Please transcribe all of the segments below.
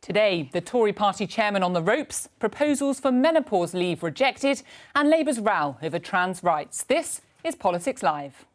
Today, the Tory party chairman on the ropes, proposals for menopause leave rejected, and Labour's row over trans rights. This is Politics Live.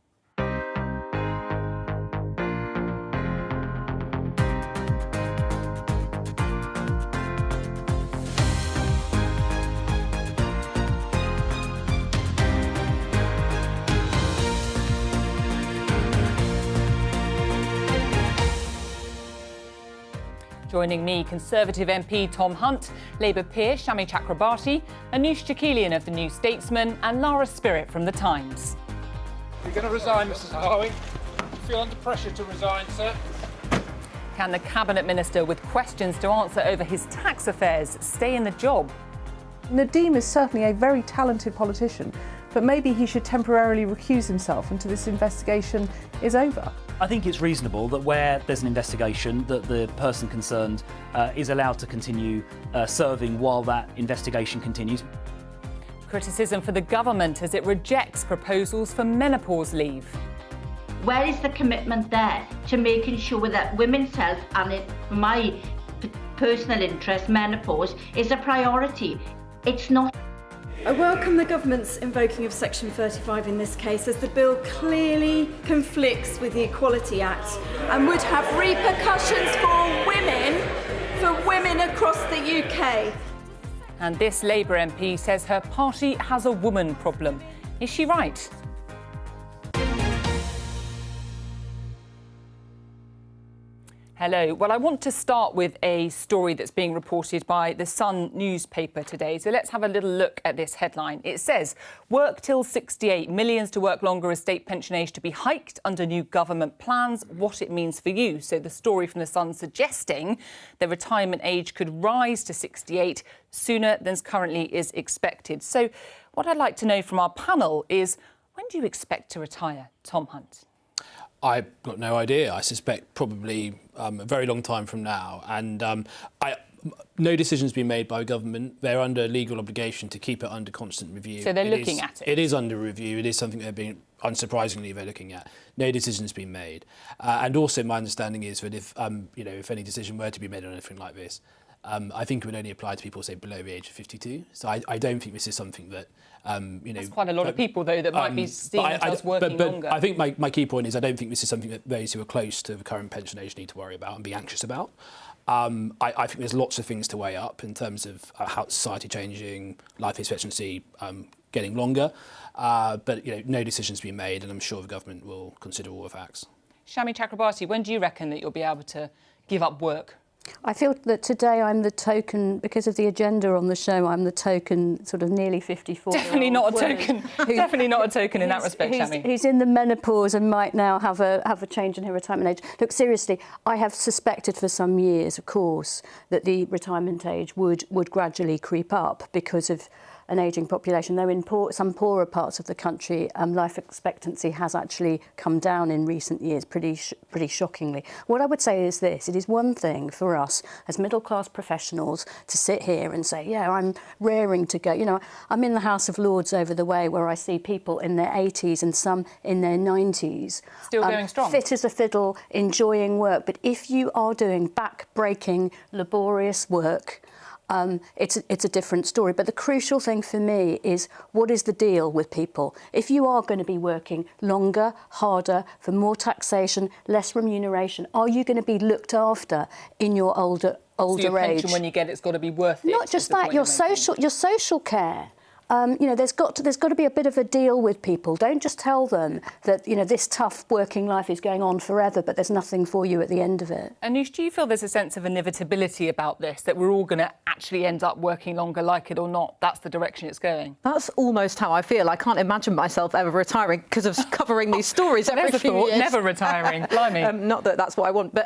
Joining me, Conservative MP Tom Hunt, Labour peer Shami Chakrabarti, Anoosh Chakelian of The New Statesman and Lara Spirit from The Times. You're going to resign, Mrs Howie. You feel under pressure to resign, sir? Can the Cabinet Minister with questions to answer over his tax affairs stay in the job? Nadeem is certainly a very talented politician, but maybe he should temporarily recuse himself until this investigation is over. I think it's reasonable that where there's an investigation, that the person concerned is allowed to continue serving while that investigation continues. Criticism for the government as it rejects proposals for menopause leave. Where is the commitment there to making sure that women's health and my personal interest, menopause, is a priority? It's not. I welcome the government's invoking of Section 35 in this case, as the bill clearly conflicts with the Equality Act and would have repercussions for women across the UK. And this Labour MP says her party has a woman problem. Is she right? Hello. Well, I want to start with a story that's being reported by the Sun newspaper today. So let's have a little look at this headline. It says, work till 68, millions to work longer as state pension age to be hiked under new government plans, what it means for you. So the story from the Sun suggesting the retirement age could rise to 68 sooner than currently is expected. So what I'd like to know from our panel is, when do you expect to retire, Tom Hunt? I've got no idea. I suspect probably a very long time from now. And no decision's been made by government. They're under legal obligation to keep it under constant review. So they're looking at it? It is under review. It is something they're unsurprisingly, they're looking at. No decision's been made. And also my understanding is that if any decision were to be made on anything like this, I think it would only apply to people, say, below the age of 52. So I don't think this is something that, That's quite a lot of people, though, that might be seeing themselves working longer. I think my key point is I don't think this is something that those who are close to the current pension age need to worry about and be anxious about. I think there's lots of things to weigh up in terms of how society changing, life expectancy getting longer. But no decision's been made, and I'm sure the government will consider all the facts. Shami Chakrabarti, when do you reckon that you'll be able to give up work? I feel that today I'm the token, because of the agenda on the show, I'm the token sort of nearly 54. Definitely not a token. Definitely not a token in that respect, Shami. He's in the menopause and might now have a change in her retirement age. Look, seriously, I have suspected for some years, of course, that the retirement age would gradually creep up because of an ageing population, though in some poorer parts of the country, life expectancy has actually come down in recent years, pretty shockingly. What I would say is this: it is one thing for us as middle-class professionals to sit here and say, yeah, I'm raring to go. I'm in the House of Lords over the way, where I see people in their 80s and some in their 90s. Still going strong. Fit as a fiddle, enjoying work. But if you are doing back-breaking, laborious work, it's a different story. But the crucial thing for me is, what is the deal with people? If you are going to be working longer, harder, for more taxation, less remuneration, are you going to be looked after in your older so your age? Pension, when you get it's got to be worth it. Not just that, your social care. There's got to be a bit of a deal with people. Don't just tell them that this tough working life is going on forever, but there's nothing for you at the end of it. Anoosh, do you feel there's a sense of inevitability about this, that we're all going to actually end up working longer, like it or not? That's the direction it's going. That's almost how I feel. I can't imagine myself ever retiring because of covering these stories every few years. Never retiring. Blimey. Not that that's what I want, but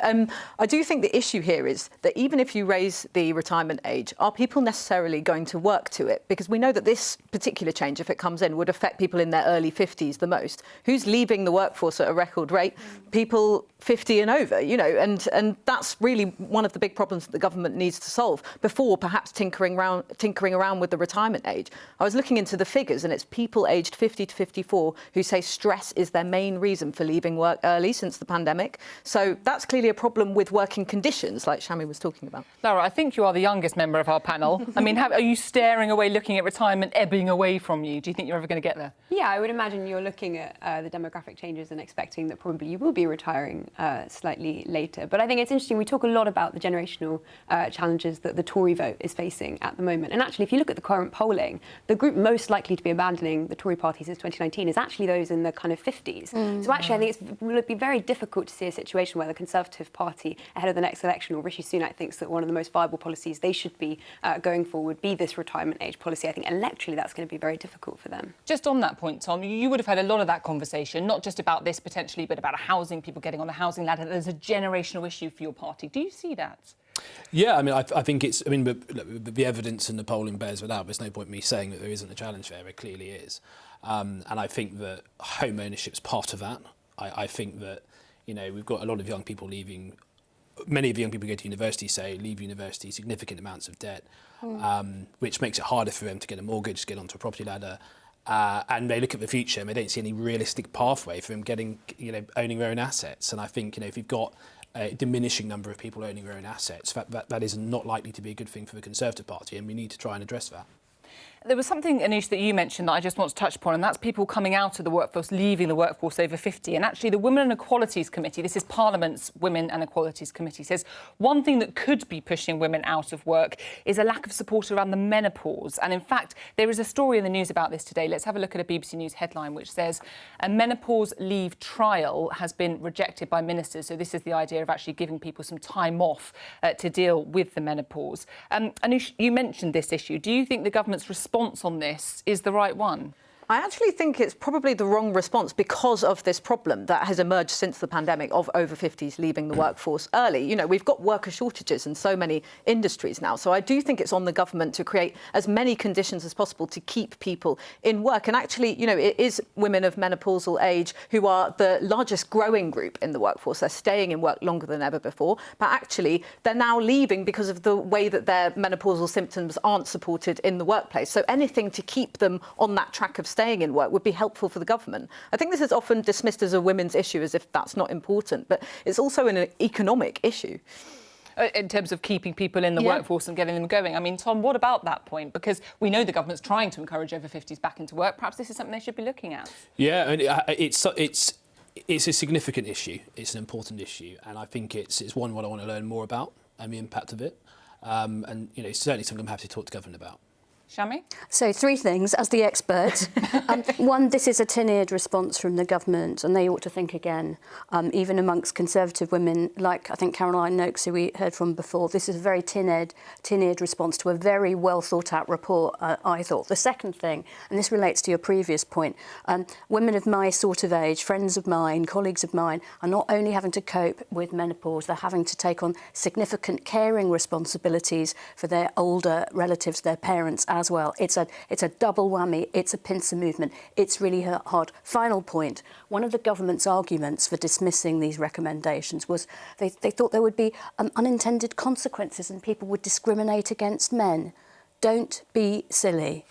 I do think the issue here is that even if you raise the retirement age, are people necessarily going to work to it? Because we know that this this particular change, if it comes in, would affect people in their early 50s the most. Who's leaving the workforce at a record rate? People 50 and over, you know, and that's really one of the big problems that the government needs to solve before perhaps tinkering around with the retirement age. I was looking into the figures, and it's people aged 50 to 54 who say stress is their main reason for leaving work early since the pandemic. So that's clearly a problem with working conditions, like Shami was talking about. Lara, I think you are the youngest member of our panel. I mean, are you staring away, looking at retirement ebbing away from you? Do you think you're ever going to get there? Yeah, I would imagine you're looking at the demographic changes and expecting that probably you will be retiring slightly later. But I think it's interesting, we talk a lot about the generational challenges that the Tory vote is facing at the moment. And actually, if you look at the current polling, the group most likely to be abandoning the Tory party since 2019 is actually those in the kind of 50s. So actually, I think it would be very difficult to see a situation where the Conservative Party, ahead of the next election, or Rishi Sunak thinks that one of the most viable policies they should be going for would be this retirement age policy. I think electorally that's going to be very difficult for them. Just on that point, Tom, you would have had a lot of that conversation, not just about this potentially, but about housing, people getting on the housing ladder. There's a generational issue for your party. Do you see that? Yeah, I mean, I think it's. I mean, the evidence and the polling bears it out. There's no point in me saying that there isn't a challenge there. It clearly is, and I think that home ownership is part of that. I think that, you know, we've got a lot of young people leaving. Many of the young people who go to university leave university significant amounts of debt, which makes it harder for them to get a mortgage, to get onto a property ladder. And they look at the future and they don't see any realistic pathway for them getting, you know, owning their own assets. And I think, you know, if you've got a diminishing number of people owning their own assets, that is not likely to be a good thing for the Conservative Party, and we need to try and address that. There was something, Anish, that you mentioned that I just want to touch upon, and that's people coming out of the workforce, leaving the workforce over 50. And actually, the Women and Equalities Committee, this is Parliament's Women and Equalities Committee, says one thing that could be pushing women out of work is a lack of support around the menopause. And in fact, there is a story in the news about this today. Let's have a look at a BBC News headline which says a menopause leave trial has been rejected by ministers. So this is the idea of actually giving people some time off to deal with the menopause. Anish, you mentioned this issue. Do you think the government's response on this is the right one? I actually think it's probably the wrong response because of this problem that has emerged since the pandemic of over 50s leaving the workforce early. You know, we've got worker shortages in so many industries now. So I do think it's on the government to create as many conditions as possible to keep people in work. And actually, you know, it is women of menopausal age who are the largest growing group in the workforce. They're staying in work longer than ever before. But actually, they're now leaving because of the way that their menopausal symptoms aren't supported in the workplace. So anything to keep them on that track of staying in work would be helpful for the government. I think this is often dismissed as a women's issue, as if that's not important, but it's also an economic issue. In terms of keeping people in the workforce and getting them going. I mean, Tom, what about that point? Because we know the government's trying to encourage over 50s back into work. Perhaps this is something they should be looking at. Yeah, and it's a significant issue. It's an important issue, and I think it's one what I want to learn more about and the impact of it. And you know, certainly something I'm happy to talk to government about. Shami? So 3 things, as the expert. One, this is a tin-eared response from the government, and they ought to think again. Even amongst Conservative women, like I think Caroline Noakes, who we heard from before, this is a very tin-eared response to a very well-thought-out report, I thought. The second thing, and this relates to your previous point, women of my sort of age, friends of mine, colleagues of mine, are not only having to cope with menopause, they're having to take on significant caring responsibilities for their older relatives, their parents, as well. It's a double whammy. It's a pincer movement. It's really hard. Final point. One of the government's arguments for dismissing these recommendations was they thought there would be unintended consequences and people would discriminate against men. Don't be silly.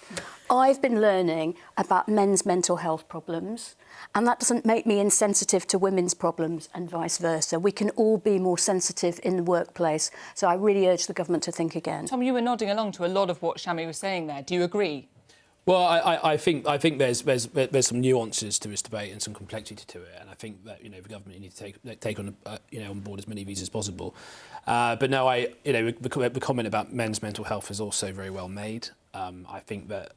I've been learning about men's mental health problems, and that doesn't make me insensitive to women's problems and vice versa. We can all be more sensitive in the workplace. So I really urge the government to think again. Tom, you were nodding along to a lot of what Shami was saying there. Do you agree? Well, I think there's some nuances to this debate and some complexity to it, and I think that, you know, the government need to take on on board as many of these as possible. But no, the comment about men's mental health is also very well made. I think that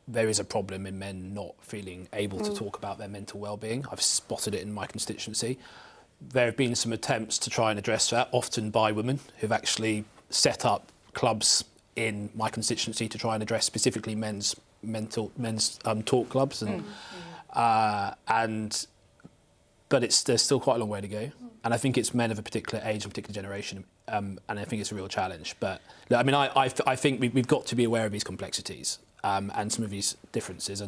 there is a problem in men not feeling able to talk about their mental well-being. I've spotted it in my constituency. There have been some attempts to try and address that, often by women who've actually set up clubs in my constituency to try and address specifically men's talk clubs, but there's still quite a long way to go, and I think it's men of a particular age and particular generation, and I think it's a real challenge. But I mean, I think we've got to be aware of these complexities, and some of these differences.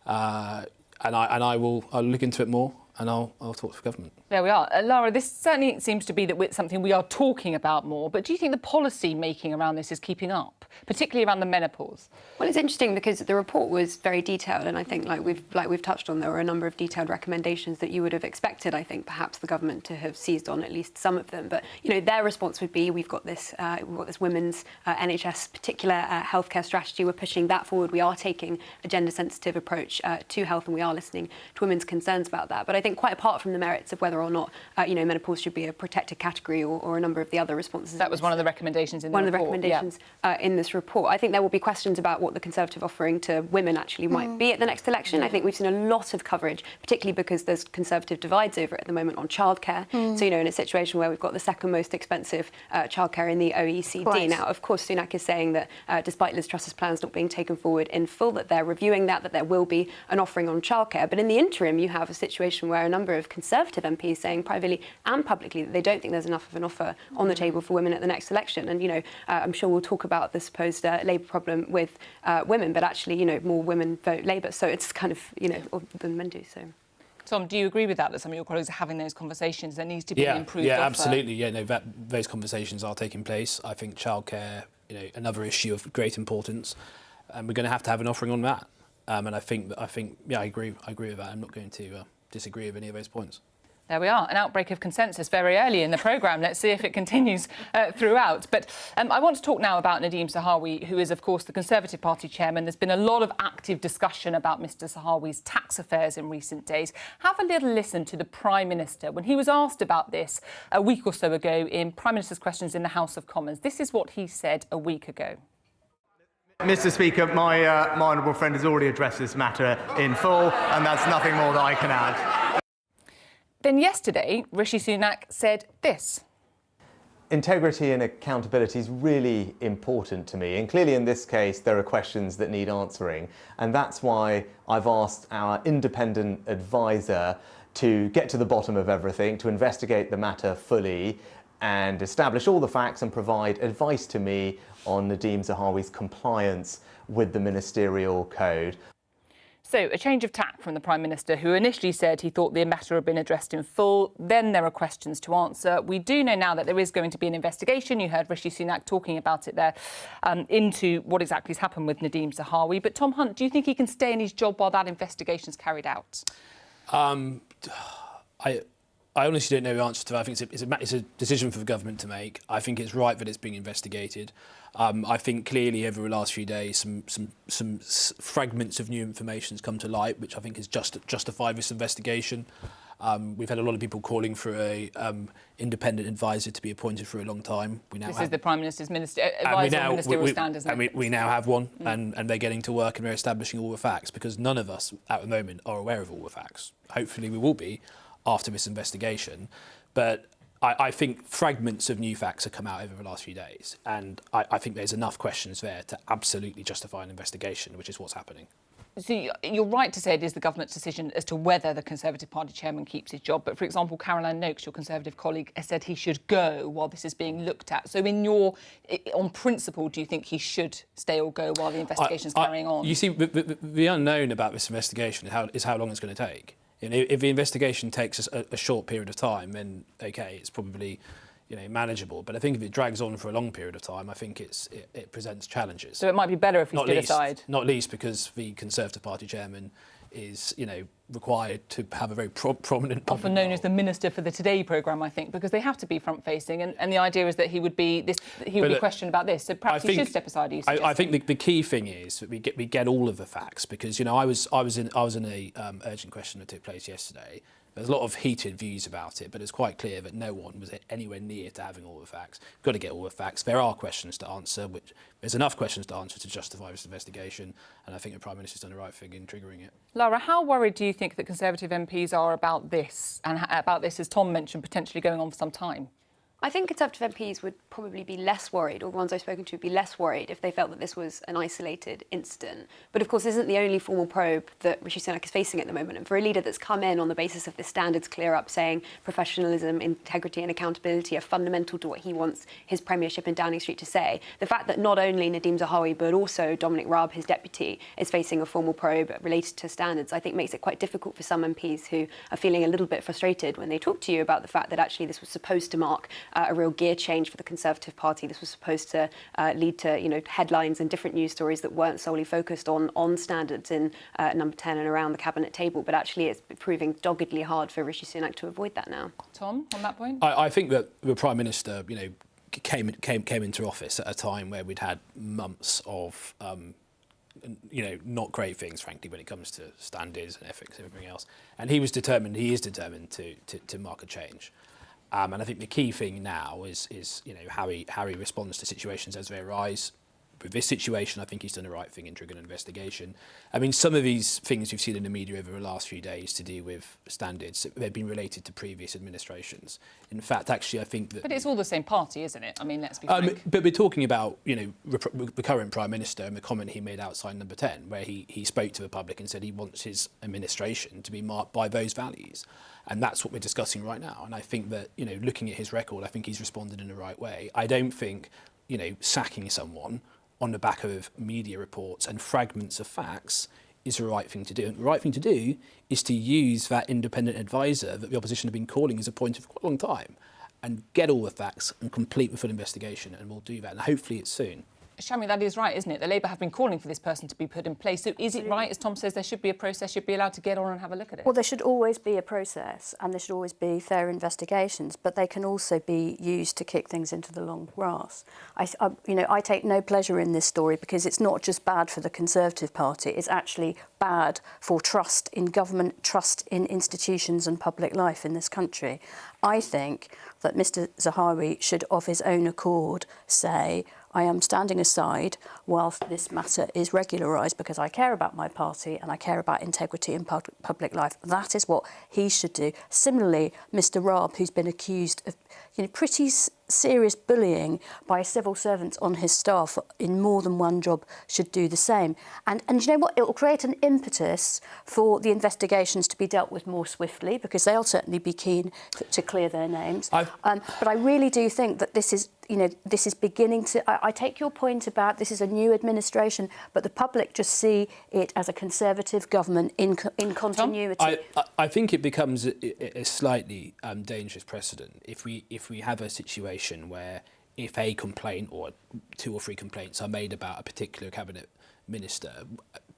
I'll look into it more, and I'll talk to the government. There we are. Lara, this certainly seems to be something we are talking about more, but do you think the policy making around this is keeping up, particularly around the menopause? Well, it's interesting because the report was very detailed, and I think, like we've touched on, there were a number of detailed recommendations that you would have expected, I think, perhaps the government to have seized on at least some of them. But their response would be, we've got this women's NHS particular healthcare strategy. We're pushing that forward. We are taking a gender-sensitive approach to health, and we are listening to women's concerns about that. But I think quite apart from the merits of whether or not menopause should be a protected category or a number of the other responses. That was one of the recommendations in the report. One of the recommendations in this report. I think there will be questions about what the Conservative offering to women actually might be at the next election. I think we've seen a lot of coverage, particularly because there's Conservative divides over it at the moment on childcare. So, in a situation where we've got the second most expensive childcare in the OECD. Right. Now, of course, Sunak is saying that despite Liz Truss's plans not being taken forward in full, that they're reviewing that there will be an offering on childcare. But in the interim, you have a situation where a number of Conservative MPs saying privately and publicly that they don't think there's enough of an offer on the table for women at the next election. And, I'm sure we'll talk about the supposed Labour problem with women, but actually, more women vote Labour. So it's kind of, than men do. So. Tom, do you agree with that some of your colleagues are having those conversations? There needs to be an improved offer? Yeah, absolutely. Yeah, no, those conversations are taking place. I think childcare, another issue of great importance, and we're going to have an offering on that. And I think, I agree with that. I'm not going to disagree with any of those points. There we are, an outbreak of consensus very early in the programme. Let's see if it continues throughout. But I want to talk now about Nadhim Zahawi, who is, of course, the Conservative Party chairman. There's been a lot of active discussion about Mr Zahawi's tax affairs in recent days. Have a little listen to the Prime Minister when he was asked about this a week or so ago in Prime Minister's Questions in the House of Commons. This is what he said a week ago. Mr Speaker, my honourable friend has already addressed this matter in full, and that's nothing more that I can add. Then yesterday, Rishi Sunak said this. Integrity and accountability is really important to me, and clearly in this case there are questions that need answering, and that's why I've asked our independent advisor to get to the bottom of everything, to investigate the matter fully and establish all the facts and provide advice to me on Nadhim Zahawi's compliance with the ministerial code. So, a change of tack from the Prime Minister, who initially said he thought the matter had been addressed in full. Then there are questions to answer. We do know now that there is going to be an investigation. You heard Rishi Sunak talking about it there, into what exactly has happened with Nadhim Zahawi. But Tom Hunt, do you think he can stay in his job while that investigation is carried out? I honestly don't know the answer to that. I think it's a decision for the government to make. I think it's right that it's being investigated. I think clearly over the last few days some fragments of new information has come to light, which I think has justified this investigation. We've had a lot of people calling for a independent advisor to be appointed for a long time. This is the Prime Minister's advisor on ministerial standards. And we now have one, and they're getting to work and they're establishing all the facts, because none of us at the moment are aware of all the facts. Hopefully we will be after this investigation. But I think fragments of new facts have come out over the last few days, and I think there's enough questions there to absolutely justify an investigation, which is what's happening. So you're right to say it is the government's decision as to whether the Conservative Party chairman keeps his job. But, for example, Caroline Noakes, your Conservative colleague, has said he should go while this is being looked at. So on principle, do you think he should stay or go while the investigation's carrying on? You see, the unknown about this investigation is how long it's going to take. If the investigation takes a short period of time, then OK, it's probably manageable. But I think if it drags on for a long period of time, I think it presents challenges. So it might be better if he stood aside. Not least because the Conservative Party chairman is required to have a very prominent... Often known as the Minister for the Today programme, I think, because they have to be front-facing, and the idea is that he would be questioned about this. So perhaps he should step aside. I think the key thing is that we get all of the facts, because I was in a urgent question that took place yesterday. There's a lot of heated views about it, but it's quite clear that no one was anywhere near to having all the facts. We've got to get all the facts. There are questions to answer, there's enough questions to answer to justify this investigation, and I think the Prime Minister's done the right thing in triggering it. Lara, how worried do you think that Conservative MPs are about this, and about this, as Tom mentioned, potentially going on for some time? I think Conservative MPs would probably be less worried, or ones I've spoken to would be less worried if they felt that this was an isolated incident. But of course, this isn't the only formal probe that Rishi Sunak is facing at the moment. And for a leader that's come in on the basis of the standards clear up, saying professionalism, integrity and accountability are fundamental to what he wants his premiership in Downing Street to say, the fact that not only Nadeem Zahawi but also Dominic Raab, his deputy, is facing a formal probe related to standards, I think makes it quite difficult for some MPs who are feeling a little bit frustrated when they talk to you about the fact that actually this was supposed to mark a real gear change for the Conservative Party. This was supposed to lead to headlines and different news stories that weren't solely focused on standards in number 10 and around the cabinet table, but actually it's proving doggedly hard for Rishi Sunak to avoid that now. Tom, on that point? I think that the Prime Minister, came into office at a time where we'd had months of not great things, frankly, when it comes to standards and ethics and everything else. And he is determined to mark a change. And I think the key thing now is how he responds to situations as they arise. With this situation, I think he's done the right thing in triggering an investigation. I mean, some of these things we've seen in the media over the last few days to do with standards, they've been related to previous administrations. In fact, actually, I think that... But it's all the same party, isn't it? I mean, let's be frank. But we're talking about, the current Prime Minister and the comment he made outside number 10, where he spoke to the public and said he wants his administration to be marked by those values. And that's what we're discussing right now. And I think that, looking at his record, I think he's responded in the right way. I don't think, sacking someone on the back of media reports and fragments of facts is the right thing to do. And the right thing to do is to use that independent advisor that the opposition have been calling as appointed for quite a long time and get all the facts and complete the full investigation, and we'll do that. And hopefully it's soon. Shami, that is right, isn't it? The Labour have been calling for this person to be put in place. So is it right, as Tom says, there should be a process, should be allowed to get on and have a look at it? Well, there should always be a process and there should always be fair investigations, but they can also be used to kick things into the long grass. I take no pleasure in this story because it's not just bad for the Conservative Party, it's actually bad for trust in government, trust in institutions and public life in this country. I think that Mr Zahawi should, of his own accord, say, I am standing aside whilst this matter is regularised because I care about my party and I care about integrity in public life. That is what he should do. Similarly, Mr Raab, who's been accused of pretty serious bullying by civil servants on his staff in more than one job, should do the same. And you know what? It will create an impetus for the investigations to be dealt with more swiftly because they'll certainly be keen to clear their names. But I really do think that this is beginning to... I take your point about this is a new administration, but the public just see it as a Conservative government in continuity. I think it becomes a slightly dangerous precedent if we have a situation where if a complaint or 2 or 3 complaints are made about a particular cabinet minister,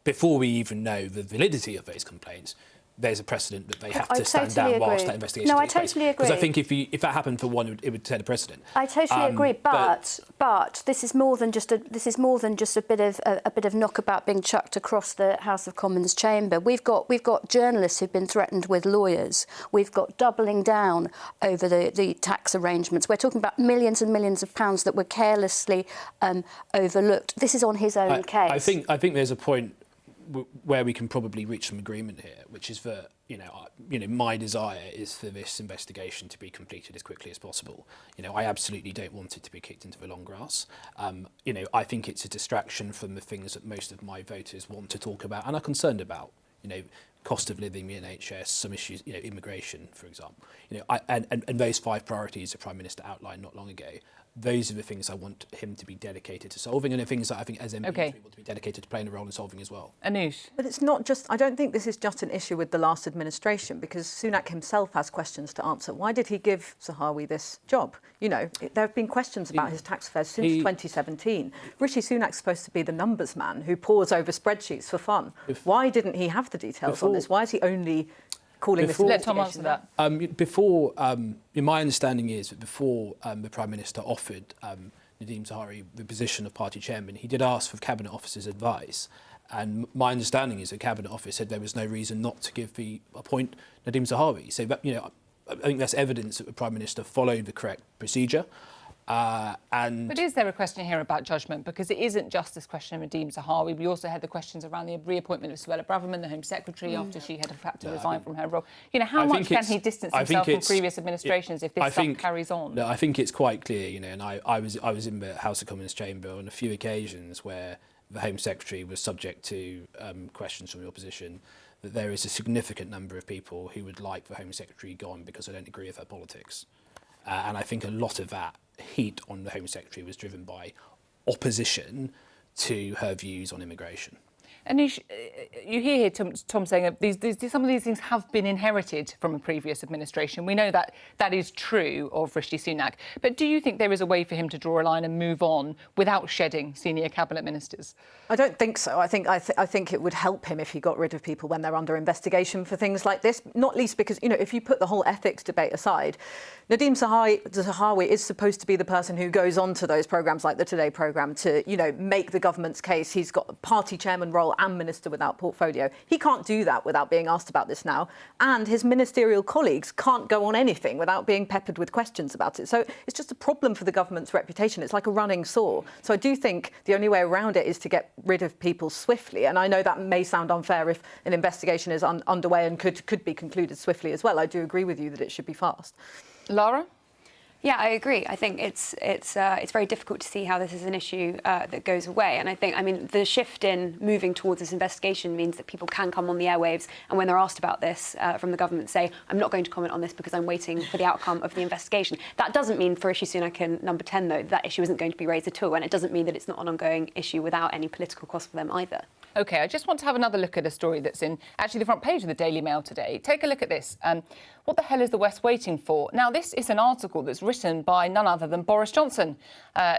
before we even know the validity of those complaints, there's a precedent that they have to stand down whilst that investigation takes place. I totally agree. Because I think if that happened for one, it would set a precedent. I totally agree, but this is more than just a bit of knockabout being chucked across the House of Commons chamber. We've got journalists who've been threatened with lawyers. We've got doubling down over the tax arrangements. We're talking about millions and millions of pounds that were carelessly overlooked. This is on his own case. I think there's a point where we can probably reach some agreement here, which is that my desire is for this investigation to be completed as quickly as possible. I absolutely don't want it to be kicked into the long grass. I think it's a distraction from the things that most of my voters want to talk about and are concerned about. Cost of living, the NHS, some issues, immigration, for example. And those 5 priorities the Prime Minister outlined not long ago. Those are the things I want him to be dedicated to solving, and the things that I think as MPs we want to be dedicated to playing a role in solving as well. Anoush. But it's not just, I don't think this is just an issue with the last administration, because Sunak himself has questions to answer. Why did he give Zahawi this job? There have been questions about his tax affairs since 2017. Rishi Sunak's supposed to be the numbers man who pores over spreadsheets for fun. Why didn't he have the details on this? Why is he only calling this Let Tom answer that. My understanding is that before the Prime Minister offered Nadeem Zahawi the position of party chairman, he did ask for Cabinet Officer's advice. And my understanding is that Cabinet Office said there was no reason not to appoint Nadeem Zahawi. So, I think that's evidence that the Prime Minister followed the correct procedure. But is there a question here about judgment? Because it isn't just this question of Nadeem Zahawi. We also had the questions around the reappointment of Suella Braverman, the Home Secretary, after she had had to resign from her role. You know, how much can he distance himself from previous administrations if this stuff carries on? No, I think it's quite clear, you know, and I was in the House of Commons chamber on a few occasions where the Home Secretary was subject to questions from the opposition, that there is a significant number of people who would like the Home Secretary gone because they don't agree with her politics. And I think a lot of that heat on the Home Secretary was driven by opposition to her views on immigration. And you hear here Tom saying some of these things have been inherited from a previous administration. We know that that is true of Rishi Sunak. But do you think there is a way for him to draw a line and move on without shedding senior cabinet ministers? I don't think so. I think it would help him if he got rid of people when they're under investigation for things like this, not least because, you know, if you put the whole ethics debate aside, Nadeem Zahawi is supposed to be the person who goes on to those programmes like the Today programme to, you know, make the government's case. He's got a party chairman role and minister without portfolio. He can't do that without being asked about this now. And his ministerial colleagues can't go on anything without being peppered with questions about it. So it's just a problem for the government's reputation. It's like a running sore. So I do think the only way around it is to get rid of people swiftly. And I know that may sound unfair if an investigation is underway and could be concluded swiftly as well. I do agree with you that it should be fast. Lara? Yeah, I agree. I think it's very difficult to see how this is an issue that goes away. And I think, I mean, the shift in moving towards this investigation means that people can come on the airwaves and when they're asked about this from the government say, I'm not going to comment on this because I'm waiting for the outcome of the investigation. That doesn't mean for Rishi Sunak and Number 10, though, that issue isn't going to be raised at all. And it doesn't mean that it's not an ongoing issue without any political cost for them either. OK, I just want to have another look at a story that's in actually the front page of the Daily Mail today. Take a look at this. What the hell is the West waiting for? Now, this is an article that's written by none other than Boris Johnson,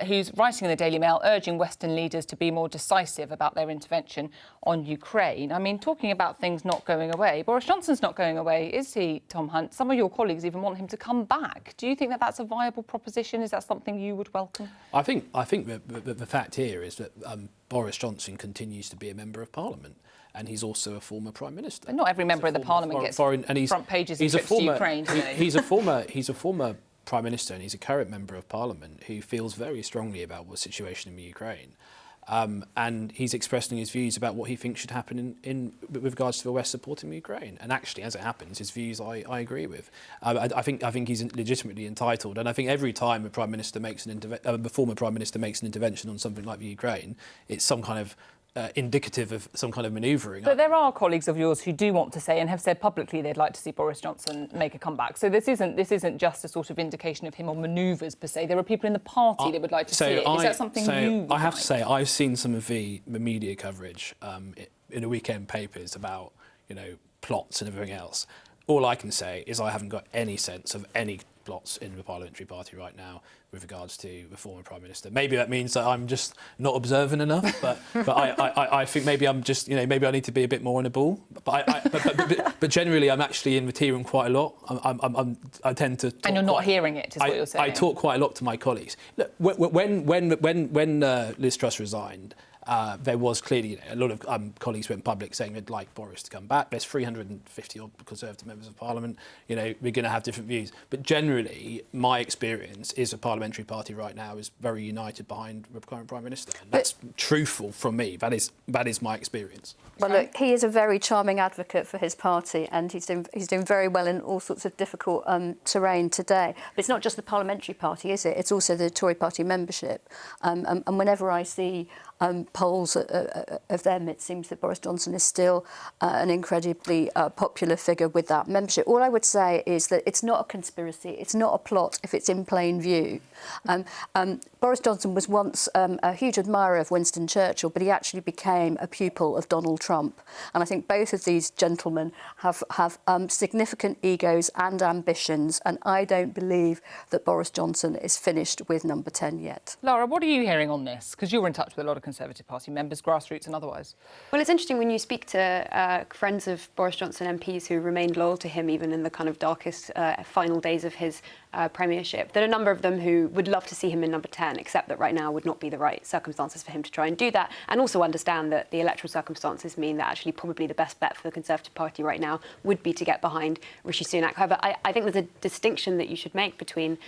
who's writing in the Daily Mail, urging Western leaders to be more decisive about their intervention on Ukraine. I mean, talking about things not going away, Boris Johnson's not going away, is he, Tom Hunt? Some of your colleagues even want him to come back. Do you think that that's a viable proposition? Is that something you would welcome? I think the fact here is that Boris Johnson continues to be a member of Parliament. And he's also a former Prime Minister. But not every member of the Parliament gets front pages and trips to Ukraine, do they? He's a former Prime Minister and he's a current Member of Parliament who feels very strongly about the situation in the Ukraine. And he's expressing his views about what he thinks should happen with regards to the West supporting Ukraine. And actually, as it happens, his views I agree with. I think he's legitimately entitled. And I think every time the Prime Minister makes the former Prime Minister makes an intervention on something like the Ukraine, it's some kind of indicative of some kind of manoeuvring. But there are colleagues of yours who do want to say and have said publicly they'd like to see Boris Johnson make a comeback. So this isn't just a sort of indication of him on manoeuvres per se. There are people in the party that would like to see it. Is that something you would I have to say, I've seen some of the media coverage in the weekend papers about, you know, plots and everything else. All I can say is I haven't got any sense of any plots in the parliamentary party right now with regards to the former Prime Minister. Maybe that means that I'm just not observant enough, but I think maybe I'm just, you know, maybe I need to be a bit more on the ball. But generally, I'm actually in the tea room quite a lot. I tend to. And you're not hearing it, is what you're saying. I talk quite a lot to my colleagues. Look, when Liz Truss resigned, there was clearly a lot of colleagues went public saying they'd like Boris to come back. There's 350 odd Conservative members of Parliament. You know, we're going to have different views. But generally, my experience is a parliamentary party right now is very united behind the current Prime Minister. And that's truthful from me. That is my experience. Well, look, he is a very charming advocate for his party, and he's doing very well in all sorts of difficult terrain today. But it's not just the parliamentary party, is it? It's also the Tory party membership. And whenever I see polls of them, it seems that Boris Johnson is still an incredibly popular figure with that membership. All I would say is that it's not a conspiracy, it's not a plot if it's in plain view. Boris Johnson was once a huge admirer of Winston Churchill, but he actually became a pupil of Donald Trump. And I think both of these gentlemen have significant egos and ambitions, and I don't believe that Boris Johnson is finished with Number 10 yet. Lara, what are you hearing on this? Because you're in touch with a lot of Conservative Party members, grassroots and otherwise. Well, it's interesting when you speak to friends of Boris Johnson MPs who remained loyal to him even in the kind of darkest final days of his premiership. There are a number of them who would love to see him in number 10, except that right now would not be the right circumstances for him to try and do that, and also understand that the electoral circumstances mean that actually probably the best bet for the Conservative Party right now would be to get behind Rishi Sunak. However, I think there's a distinction that you should make between,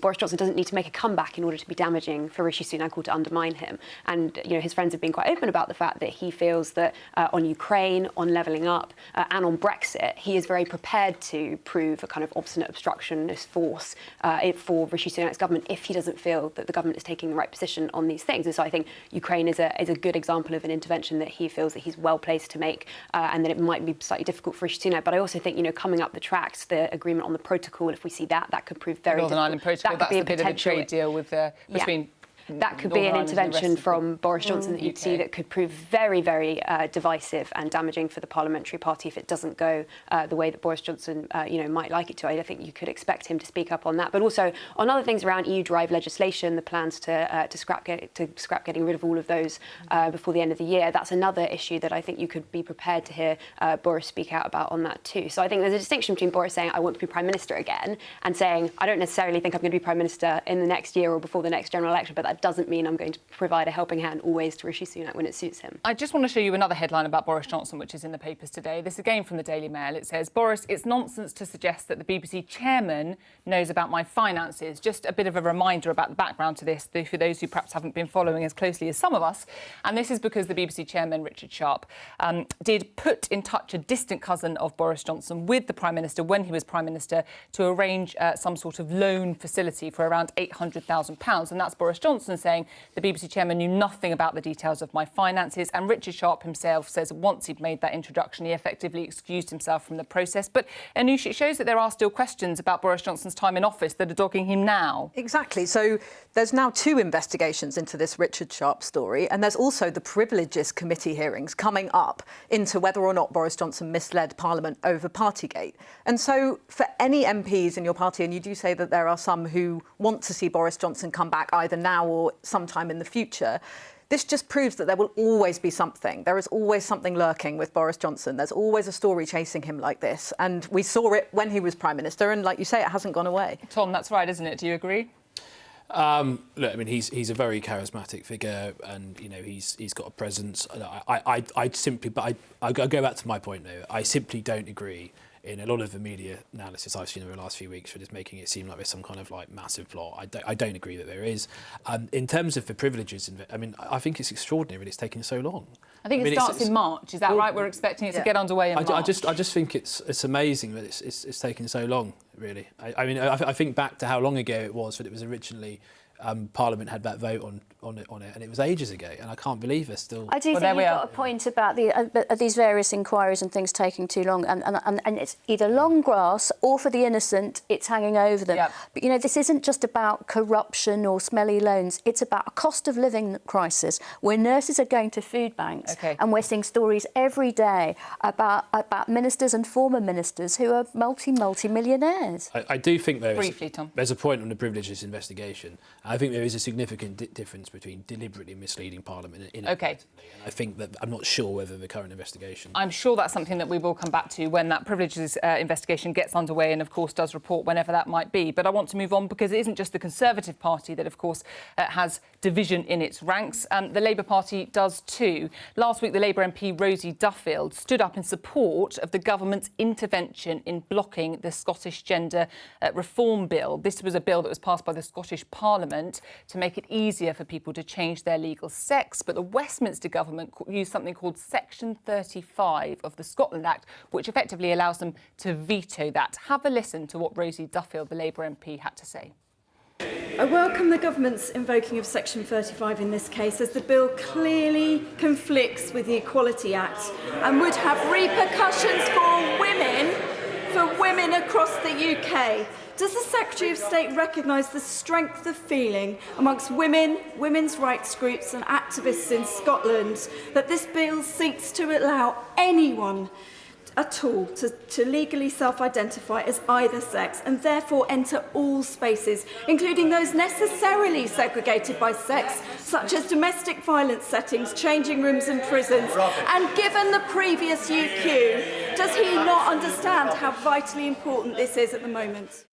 Boris Johnson doesn't need to make a comeback in order to be damaging for Rishi Sunak or to undermine him. And, his friends have been quite open about the fact that he feels that on Ukraine, on levelling up, and on Brexit, he is very prepared to prove a kind of obstinate obstructionist force for Rishi Sunak's government if he doesn't feel that the government is taking the right position on these things. And so I think Ukraine is a good example of an intervention that he feels that he's well placed to make, and that it might be slightly difficult for Rishi Sunak. But I also think, coming up the tracks, the agreement on the protocol, if we see that could prove very Northern difficult. Ireland Protocol, that's a bit of a trade deal with between. That could be an intervention from Boris Johnson that you'd see that could prove very, very divisive and damaging for the parliamentary party if it doesn't go the way that Boris Johnson, might like it to. I think you could expect him to speak up on that, but also on other things around EU drive legislation, the plans to scrap getting rid of all of those before the end of the year. That's another issue that I think you could be prepared to hear Boris speak out about on that too. So I think there's a distinction between Boris saying I want to be Prime Minister again and saying I don't necessarily think I'm going to be Prime Minister in the next year or before the next general election, but that doesn't mean I'm going to provide a helping hand always to Rishi Sunak when it suits him. I just want to show you another headline about Boris Johnson, which is in the papers today. This again from the Daily Mail. It says, Boris, it's nonsense to suggest that the BBC chairman knows about my finances. Just a bit of a reminder about the background to this, for those who perhaps haven't been following as closely as some of us. And this is because the BBC chairman, Richard Sharp, did put in touch a distant cousin of Boris Johnson with the Prime Minister when he was Prime Minister to arrange some sort of loan facility for around £800,000. And that's Boris Johnson saying the BBC chairman knew nothing about the details of my finances. And Richard Sharp himself says once he'd made that introduction, he effectively excused himself from the process. But, Anoush, it shows that there are still questions about Boris Johnson's time in office that are dogging him now. Exactly. So there's now 2 investigations into this Richard Sharp story, and there's also the Privileges Committee hearings coming up into whether or not Boris Johnson misled Parliament over Partygate. And so for any MPs in your party, and you do say that there are some who want to see Boris Johnson come back either now or sometime in the future, this just proves that there will always be something. There is always something lurking with Boris Johnson. There's always a story chasing him like this. And we saw it when he was Prime Minister, and like you say, it hasn't gone away. Tom, that's right, isn't it? Do you agree? Look, I mean, he's a very charismatic figure, and he's got a presence. I go back to my point though. I simply don't agree in a lot of the media analysis I've seen over the last few weeks, for just making it seem like there's some kind of massive plot. I don't agree that there is. In terms of the privileges, I mean, I think it's extraordinary that it's taken so long. I think it starts in March. Is that right? We're expecting it to get underway in March. I just think it's amazing that it's taken so long. Really, I mean, I think back to how long ago it was that it was originally. Parliament had that vote on it, and it was ages ago, and I can't believe they're still. I do think you've got a point about these various inquiries and things taking too long, and it's either long grass or, for the innocent, it's hanging over them. Yep. But this isn't just about corruption or smelly loans. It's about a cost of living crisis where nurses are going to food banks, and we're seeing stories every day about ministers and former ministers who are multi-millionaires. I do think Briefly, Tom. There's a point on the Privileges investigation. I think there is a significant difference between deliberately misleading Parliament and inadvertently. And I think that I'm not sure whether the current investigation. I'm sure that's something that we will come back to when that Privileges investigation gets underway and, of course, does report whenever that might be. But I want to move on because it isn't just the Conservative Party that, of course, has division in its ranks. The Labour Party does too. Last week, the Labour MP Rosie Duffield stood up in support of the government's intervention in blocking the Scottish Gender Reform Bill. This was a bill that was passed by the Scottish Parliament to make it easier for people to change their legal sex. But the Westminster government used something called Section 35 of the Scotland Act, which effectively allows them to veto that. Have a listen to what Rosie Duffield, the Labour MP, had to say. I welcome the government's invoking of Section 35 in this case, as the bill clearly conflicts with the Equality Act and would have repercussions for women across the UK. Does the Secretary of State recognise the strength of feeling amongst women, women's rights groups and activists in Scotland that this bill seeks to allow anyone at all to legally self-identify as either sex and therefore enter all spaces, including those necessarily segregated by sex, such as domestic violence settings, changing rooms and prisons? And given the previous UQ, does he not understand how vitally important this is at the moment?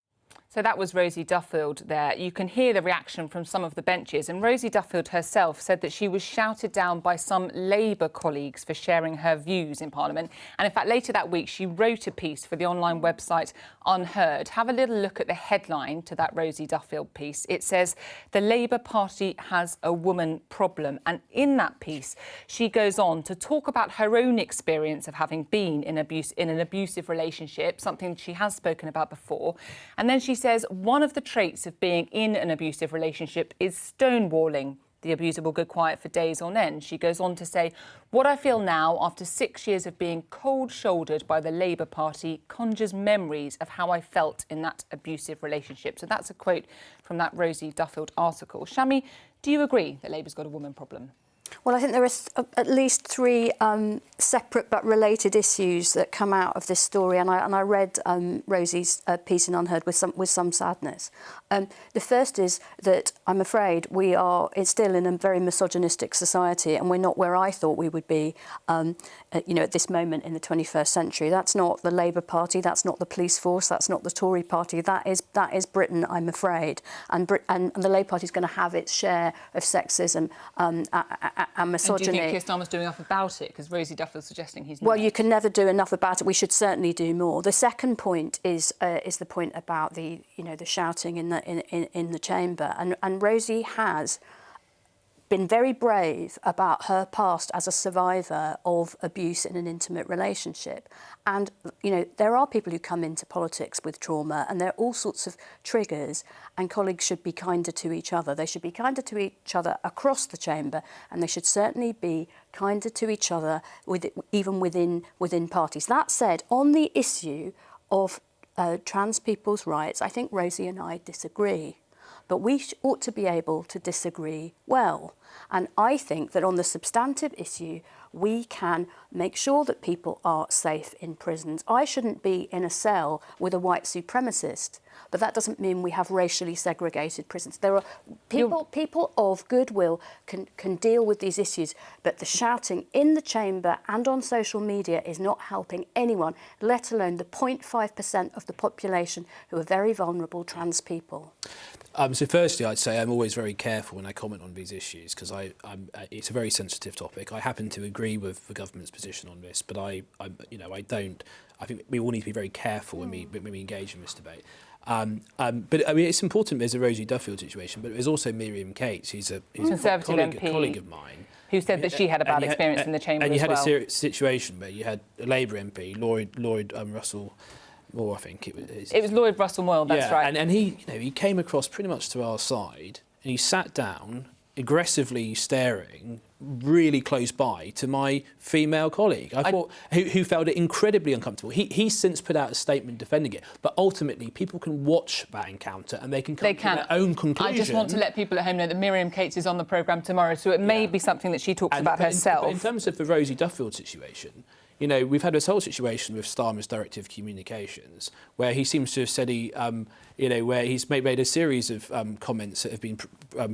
So that was Rosie Duffield there. You can hear the reaction from some of the benches. And Rosie Duffield herself said that she was shouted down by some Labour colleagues for sharing her views in Parliament. And in fact, later that week, she wrote a piece for the online website Unheard. Have a little look at the headline to that Rosie Duffield piece. It says, "The Labour Party has a woman problem." And in that piece, she goes on to talk about her own experience of having been in an abusive relationship, something she has spoken about before. And then she says one of the traits of being in an abusive relationship is stonewalling. The abuser will go quiet for days on end. She goes on to say, "What I feel now, after 6 years of being cold-shouldered by the Labour Party, conjures memories of how I felt in that abusive relationship." So that's a quote from that Rosie Duffield article. Shami, do you agree that Labour's got a woman problem? Well, I think there are at least three separate but related issues that come out of this story, and I read Rosie's piece in Unheard with some sadness. The first is that I'm afraid we are still in a very misogynistic society, and we're not where I thought we would be, at this moment in the 21st century. That's not the Labour Party, that's not the police force, that's not the Tory Party. That is Britain, I'm afraid, and the Labour Party is going to have its share of sexism and misogyny. And do you think Keir Starmer's doing enough about it? Because Rosie Duffield's suggesting he's not. Well, you can never do enough about it. We should certainly do more. The second point is the point about the shouting in the chamber, and Rosie has been very brave about her past as a survivor of abuse in an intimate relationship. And, there are people who come into politics with trauma, and there are all sorts of triggers, and colleagues should be kinder to each other. They should be kinder to each other across the chamber, and they should certainly be kinder to each other even within parties. That said, on the issue of trans people's rights, I think Rosie and I disagree. But we ought to be able to disagree well. And I think that on the substantive issue, we can make sure that people are safe in prisons. I shouldn't be in a cell with a white supremacist, but that doesn't mean we have racially segregated prisons. There are people of goodwill can deal with these issues, but the shouting in the chamber and on social media is not helping anyone, let alone the 0.5% of the population who are very vulnerable trans people. So firstly, I'd say I'm always very careful when I comment on these issues because it's a very sensitive topic. I happen to agree with the government's position on this, but I don't. I think we all need to be very careful when we engage in this debate. But I mean, it's important. There's a Rosie Duffield situation, but there's also Miriam Cates, who's a colleague of mine, who said that she had a bad experience in the chamber and you as well. had a serious situation where you had a Labour MP, Lloyd Russell Moore, I think it was. It was Lloyd Russell Moore, that's right. And he came across pretty much to our side, and he sat down, aggressively staring, really close by to my female colleague. I thought who felt it incredibly uncomfortable. He's since put out a statement defending it, but ultimately people can watch that encounter and they can come to their own conclusion. I just want to let people at home know that Miriam Cates is on the programme tomorrow, so it may be something that she talks about herself. But in terms of the Rosie Duffield situation, we've had this whole situation with Starmer's directive of communications, where he seems to have said where he's made a series of comments that have been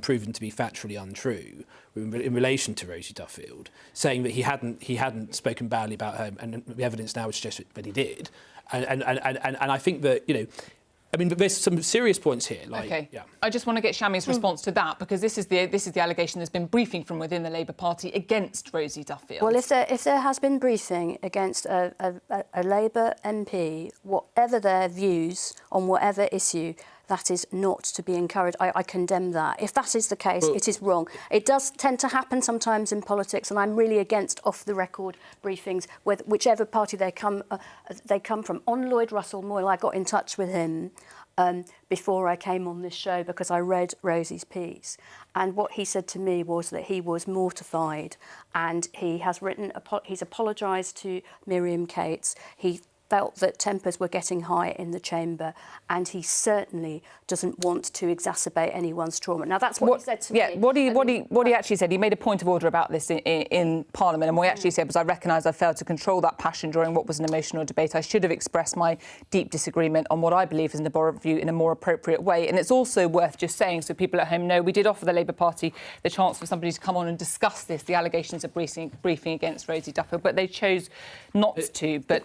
proven to be factually untrue in relation to Rosie Duffield, saying that he hadn't spoken badly about her, and the evidence now would suggest that he did. And I think that but there's some serious points here. I just want to get Shami's response to that, because this is the allegation there's been briefing from within the Labour Party against Rosie Duffield. Well, if there has been briefing against a Labour MP, whatever their views on whatever issue, that is not to be encouraged. I condemn that. If that is the case, it is wrong. It does tend to happen sometimes in politics, and I'm really against off-the-record briefings, whichever party they come from. On Lloyd Russell Moore, I got in touch with him before I came on this show because I read Rosie's piece, and what he said to me was that he was mortified, and he's apologised to Miriam Cates. He felt that tempers were getting high in the chamber, and he certainly doesn't want to exacerbate anyone's trauma. Now, that's what he said to me. Yeah, what he actually said, he made a point of order about this in Parliament, and what he actually said was, "I recognise I failed to control that passion during what was an emotional debate. I should have expressed my deep disagreement on what I believe is an abhorrent view in a more appropriate way." And it's also worth just saying, so people at home know, we did offer the Labour Party the chance for somebody to come on and discuss this, the allegations of briefing against Rosie Duffield, but they chose not to. But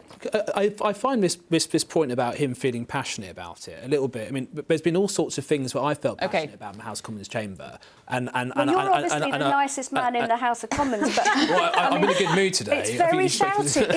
I I find this point about him feeling passionate about it a little bit. I mean, there's been all sorts of things that I felt passionate about in the House of Commons chamber, and you're obviously the nicest man in the House of Commons. But well, I'm in a good mood today. It's very shouty.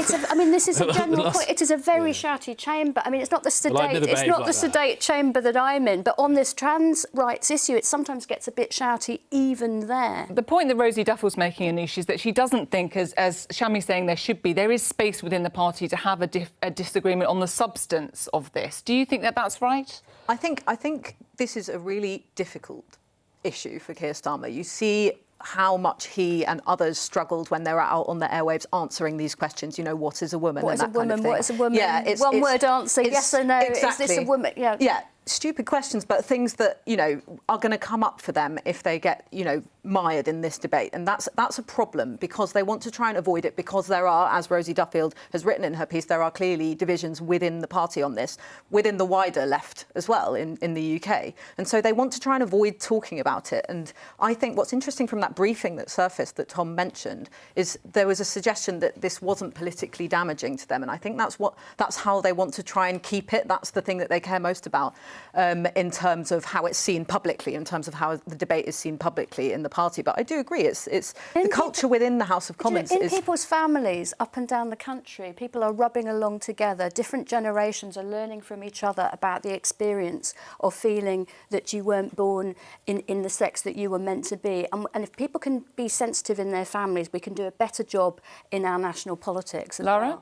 This is a general point. It is a very shouty chamber. I mean, it's not the sedate. It's not the sedate chamber that I'm in. But on this trans rights issue, it sometimes gets a bit shouty even there. The point that Rosie Duffell's making, Anish, is that she doesn't think, as Shami's saying, there should be. There is space within the party to have a disagreement on the substance of this. Do you think that that's right? I think this is a really difficult issue for Keir Starmer. You see how much he and others struggled when they were out on the airwaves answering these questions. You know, what is a woman? What is a woman? What is a woman? Yeah, one word answer, yes or no. Exactly. Is this a woman? Yeah. Yeah. Stupid questions, but things that, you know, are going to come up for them if they get, you know, mired in this debate. And that's a problem, because they want to try and avoid it, because there are, as Rosie Duffield has written in her piece, there are clearly divisions within the party on this, within the wider left as well in the UK. And so they want to try and avoid talking about it. And I think what's interesting from that briefing that surfaced that Tom mentioned is there was a suggestion that this wasn't politically damaging to them. And I think that's how they want to try and keep it. That's the thing that they care most about. In terms of how it's seen publicly, in terms of how the debate is seen publicly in the party. But I do agree, it's the culture within the House of Commons. In people's families up and down the country, people are rubbing along together. Different generations are learning from each other about the experience of feeling that you weren't born in the sex that you were meant to be. And if people can be sensitive in their families, we can do a better job in our national politics. Lara?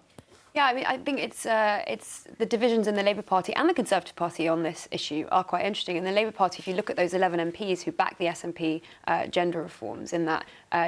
Yeah, I mean, I think it's the divisions in the Labour Party and the Conservative Party on this issue are quite interesting. In the Labour Party, if you look at those 11 MPs who back the SNP gender reforms in that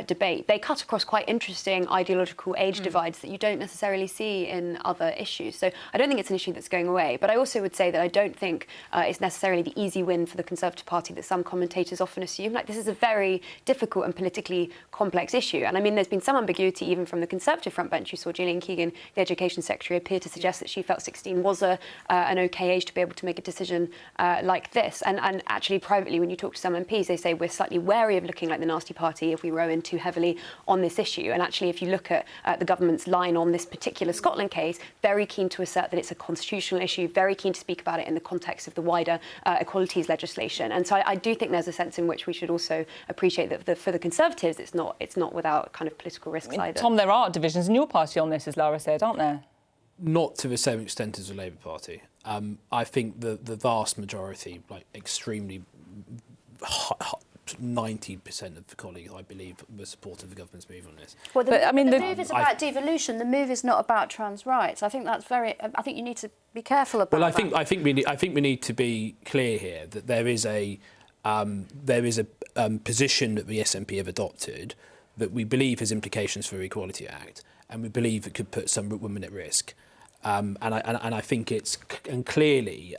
debate, they cut across quite interesting ideological age divides that you don't necessarily see in other issues. So I don't think it's an issue that's going away. But I also would say that I don't think it's necessarily the easy win for the Conservative Party that some commentators often assume. Like, this is a very difficult and politically complex issue. And I mean, there's been some ambiguity even from the Conservative front bench. You saw Gillian Keegan, the Education Secretary, appear to suggest that she felt 16 was an OK age to be able to make a decision like this. And actually, privately, when you talk to some MPs, they say we're slightly wary of looking like the nasty party if we row in too heavily on this issue. And actually, if you look at the government's line on this particular Scotland case, very keen to assert that it's a constitutional issue, very keen to speak about it in the context of the wider equalities legislation. And so I do think there's a sense in which we should also appreciate that for the Conservatives, it's not without kind of political risks either. Tom, there are divisions in your party on this, as Lara said, aren't there? Not to the same extent as the Labour Party. I think the vast majority, like extremely 90% of the colleagues, I believe, were supportive of the government's move on this. Well, the move is about devolution. The move is not about trans rights. I think that's very. I think you need to be careful about. Well, I think we need to be clear here that there is a position that the SNP have adopted that we believe has implications for the Equality Act, and we believe it could put some women at risk. And I think it's clearly,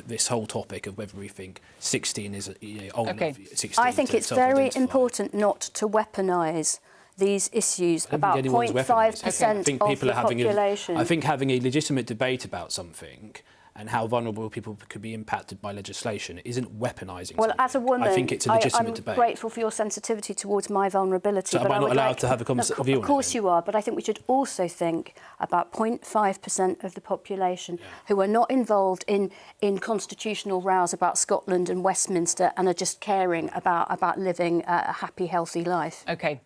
this whole topic of whether we think 16 is old enough. 16 I think it's very important not to weaponise these issues about 0.5% of the population. I think having a legitimate debate about something and how vulnerable people could be impacted by legislation isn't weaponising. Well, as a woman, I think it's a legitimate debate. I'm grateful for your sensitivity towards my vulnerability. So am I not allowed to have a conversation? Of course you are, but I think we should also think about 0.5% of the population who are not involved in constitutional rows about Scotland and Westminster and are just caring about living a happy, healthy life. OK.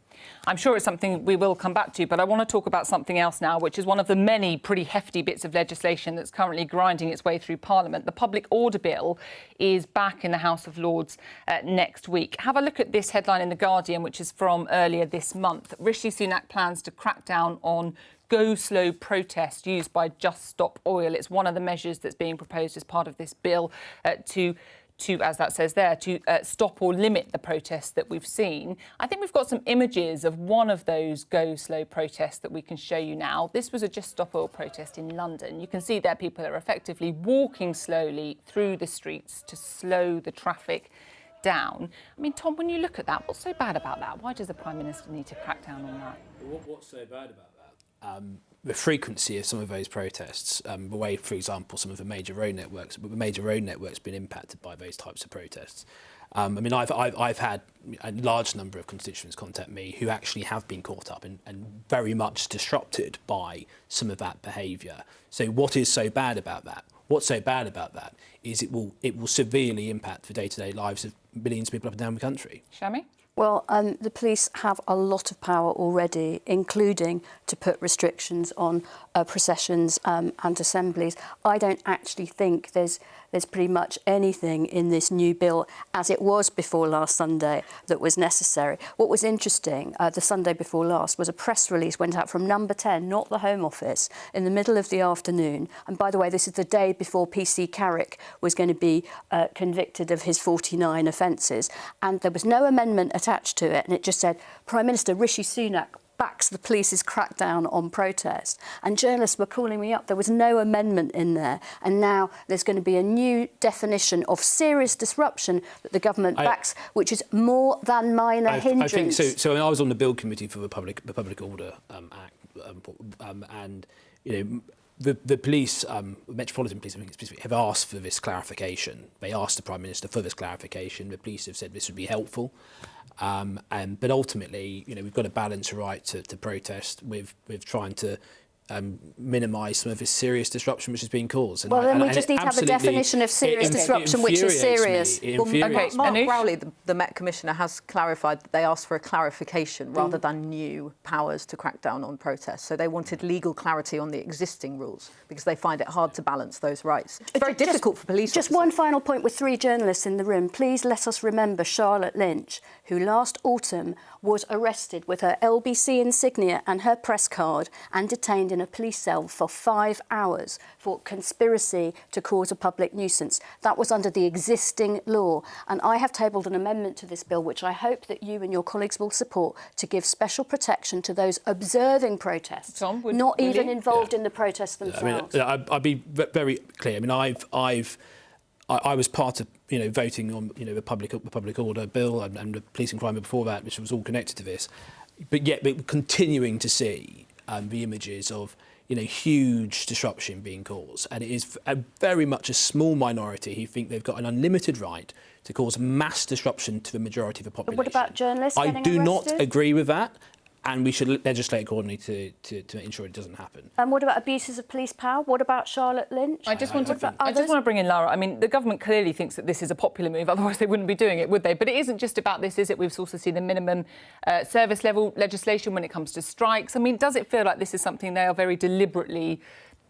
I'm sure it's something we will come back to, but I want to talk about something else now, which is one of the many pretty hefty bits of legislation that's currently grinding its way through Parliament. The Public Order Bill is back in the House of Lords next week. Have a look at this headline in The Guardian, which is from earlier this month. Rishi Sunak plans to crack down on go-slow protest used by Just Stop Oil. It's one of the measures that's being proposed as part of this bill to, as that says there, to stop or limit the protests that we've seen. I think we've got some images of one of those go-slow protests that we can show you now. This was a Just Stop Oil protest in London. You can see there people are effectively walking slowly through the streets to slow the traffic down. I mean, Tom, when you look at that, what's so bad about that? Why does the Prime Minister need to crack down on that? What's so bad about that? the frequency of some of those protests, the way, for example, some of the major road networks been impacted by those types of protests. I mean, I've had a large number of constituents contact me who actually have been caught up and very much disrupted by some of that behaviour. So what is so bad about that? What's so bad about that is it will severely impact the day-to-day lives of millions of people up and down the country. Shami? Well, the police have a lot of power already, including to put restrictions on processions and assemblies. I don't actually think there's pretty much anything in this new bill, as it was before last Sunday, that was necessary. What was interesting the Sunday before last was a press release went out from Number 10, not the Home Office, in the middle of the afternoon. And by the way, this is the day before PC Carrick was going to be convicted of his 49 offences. And there was no amendment attached to it. And it just said, Prime Minister Rishi Sunak backs the police's crackdown on protest. And journalists were calling me up. There was no amendment in there. And now there's going to be a new definition of serious disruption that the government backs, which is more than minor hindrance. I think so. So I was on the Bill Committee for the Public Order Act, and the police, Metropolitan Police, I think specifically, have asked for this clarification. They asked the Prime Minister for this clarification. The police have said this would be helpful. But ultimately, we've got to balance a right to protest with trying to minimise some of this serious disruption which has been caused. And then we just need to have a definition of serious disruption, which is serious. Mark Rowley, the Met Commissioner, has clarified that they asked for a clarification rather than new powers to crack down on protests. So they wanted legal clarity on the existing rules because they find it hard to balance those rights. It's very difficult for police officers. Just one final point with 3 journalists in the room. Please let us remember Charlotte Lynch, who last autumn was arrested with her LBC insignia and her press card and detained in a police cell for 5 hours for conspiracy to cause a public nuisance. That was under the existing law. And I have tabled an amendment to this bill, which I hope that you and your colleagues will support, to give special protection to those observing protests, Tom, not even involved in the protests themselves. I'll be very clear. I mean, I was part of voting on the public order bill and the police and crime before that, which was all connected to this. But yet we're continuing to see the images of huge disruption being caused, and it is very much a small minority who think they've got an unlimited right to cause mass disruption to the majority of the population. But what about journalists getting I do arrested? not agree with that. And we should legislate accordingly to ensure it doesn't happen. And what about abuses of police power? What about Charlotte Lynch? I just want to bring in Lara. I mean, the government clearly thinks that this is a popular move, otherwise they wouldn't be doing it, would they? But it isn't just about this, is it? We've also seen the minimum service level legislation when it comes to strikes. I mean, does it feel like this is something they are very deliberately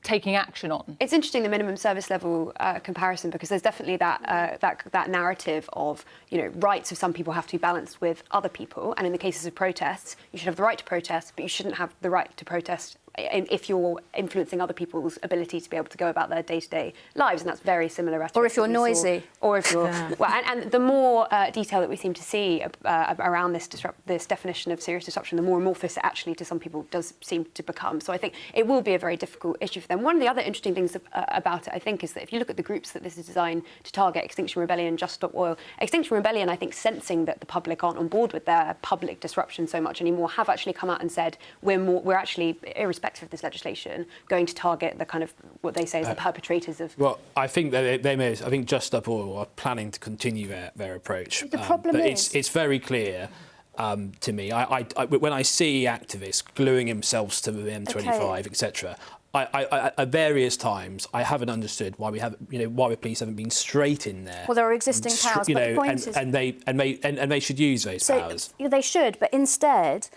taking action on? It's interesting, the minimum service level comparison, because there's definitely that narrative of rights of some people have to be balanced with other people, and in the cases of protests, you should have the right to protest, but you shouldn't have the right to protest if you're influencing other people's ability to be able to go about their day-to-day lives, and that's very similar rhetoric. Or if you're noisy. Or if you're... Well, and the more detail that we seem to see around this definition of serious disruption, the more amorphous it actually to some people does seem to become. So I think it will be a very difficult issue for them. One of the other interesting things about it, I think, is that if you look at the groups that this is designed to target, Extinction Rebellion, Just Stop Oil, Extinction Rebellion, I think, sensing that the public aren't on board with their public disruption so much anymore, have actually come out and said, we're actually, irrespective of this legislation, going to target the kind of what they say is the perpetrators of... Well, I think that they may... I think Just Stop Oil are planning to continue their approach. The problem is... It's very clear to me. When I see activists gluing themselves to the M25, etc., at various times, I haven't understood why why the police haven't been straight in there. Well, there are existing powers, but the point is, and they should use those powers. They should, but instead,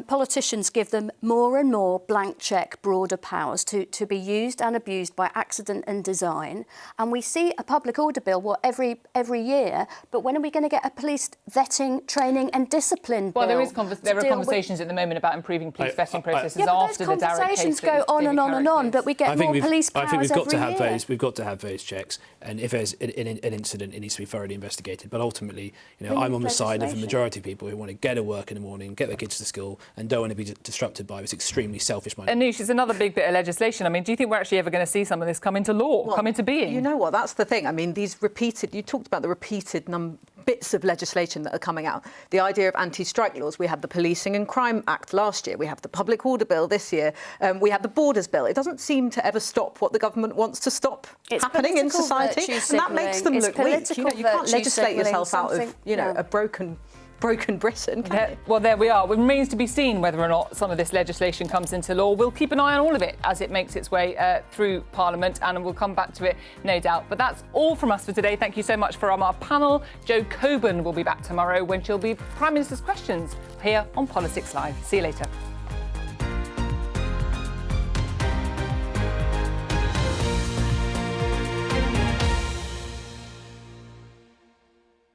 politicians give them more and more blank cheque, broader powers to be used and abused by accident and design. And we see a public order bill every year. But when are we going to get a police vetting, training, and discipline bill? Well, there are conversations at the moment about improving police vetting processes after the Darragh case. Conversations go on and on and on, but we get more police powers every year. We've got to have those checks, and if there's an incident, it needs to be thoroughly investigated. But ultimately, I'm on the side of the majority of people who want to get to work in the morning, get their kids to school, and don't want to be disrupted by this extremely selfish mind. Anoush, it's another big bit of legislation. I mean, do you think we're actually ever going to see some of this come into law, come into being? You know what? That's the thing. I mean, you talked about the repeated bits of legislation that are coming out. The idea of anti-strike laws. We had the Policing and Crime Act last year. We have the Public Order Bill this year. We have the Borders Bill. It doesn't seem to ever stop what the government wants to stop happening in society, and that makes them look weak. You can't legislate yourself out of a broken Britain, can you? Well, there we are. It remains to be seen whether or not some of this legislation comes into law. We'll keep an eye on all of it as it makes its way through Parliament, and we'll come back to it, no doubt. But that's all from us for today. Thank you so much from our panel. Jo Coburn will be back tomorrow when she'll be Prime Minister's Questions here on Politics Live. See you later.